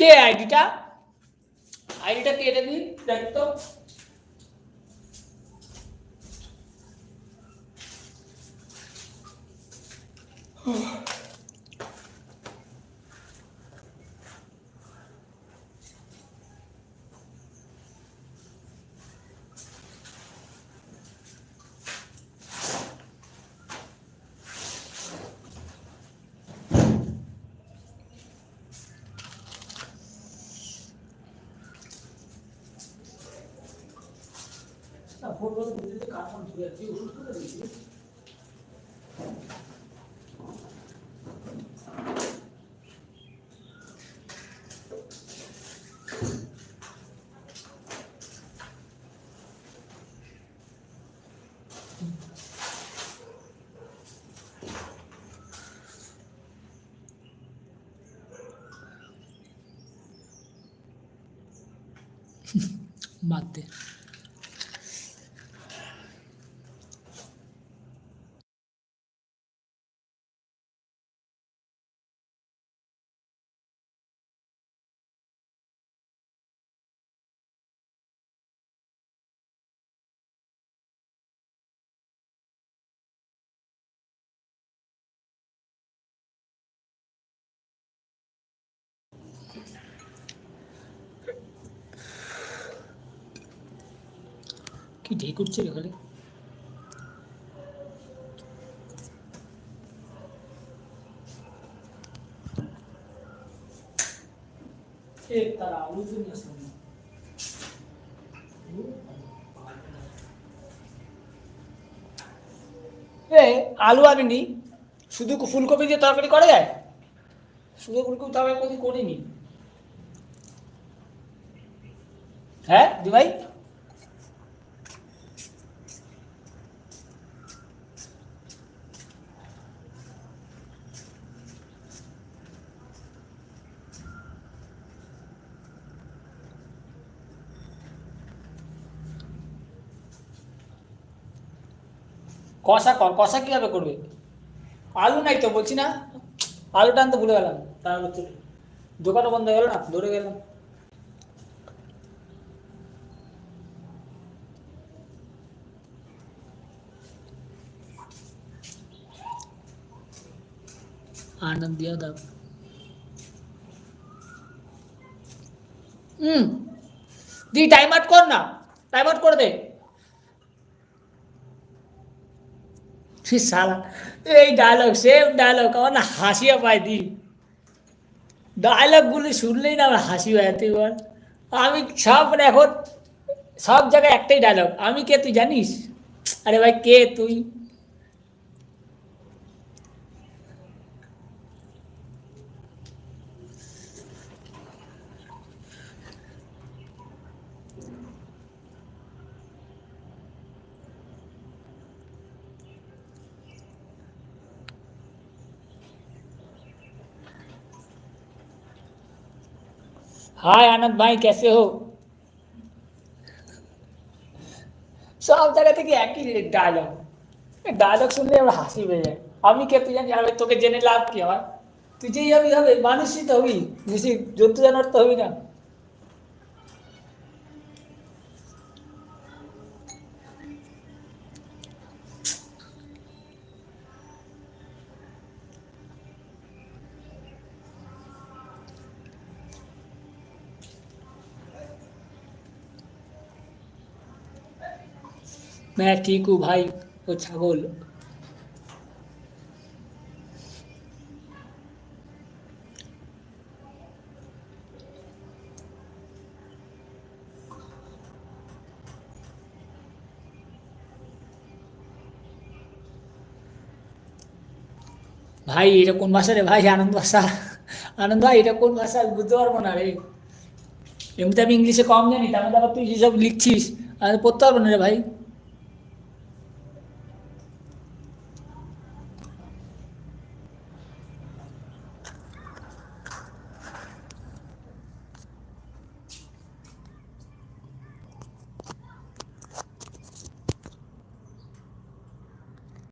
কে আইডিটা কে এটা দিই দেখ তো। মারতে কি ঢেক উঠছে রে খালি। তারা আলু নিয়ে আসলাম আলু আনিনি, শুধু ফুলকপি দিয়ে তরকারি করা যায়? শুধু ফুলকপি তরকারি করিনি। হ্যাঁ দি ভাই, কষা কর, কষা কিভাবে করবে? আলু নাই তো বলছি না, আলুটা আনতে ভুলে গেলাম, তার হচ্ছে দোকানও বন্ধ হয়ে গেল না, ধরে গেলাম। आनंद यादव दी टाइम आउट कर ना, टाइम आउट कर दे। साला এই ডায়লগ, সেম ডায়লগ, আমার না হাসিও পায় দি। ডায়লগগুলি শুনলেই না আমার হাসি পায়। তুই বল, আমি সব মানে এখন সব জায়গায় একটাই ডায়লগ, আমি কে তুই জানিস? আরে ভাই কে তুই? हाय आनंद भाई कैसे हो? সব জায়গা থেকে একই ডায়লগ, ডায়লগ শুনলে আমার হাসি পেয়ে যায়। আমি কে তুই জানি? আর তোকে জেনে লাভ কি আমার? তুই যেই হবি হবে, মানুষই তো হবি, বেশি জন্তু জানোয়ার তো হবি না। मैं ठीक हूँ भाई, ও ছাগল। ভাই এটা কোন ভাষা রে ভাই? আনন্দ ভাষা? আনন্দ ভাই এটা কোন ভাষা? আমি বুঝতে পারবো না রে। এমনিতে আমি ইংলিশে কম জানি, তার মধ্যে আবার তুই যেসব লিখছিস আমি পড়তে পারবো না রে ভাই।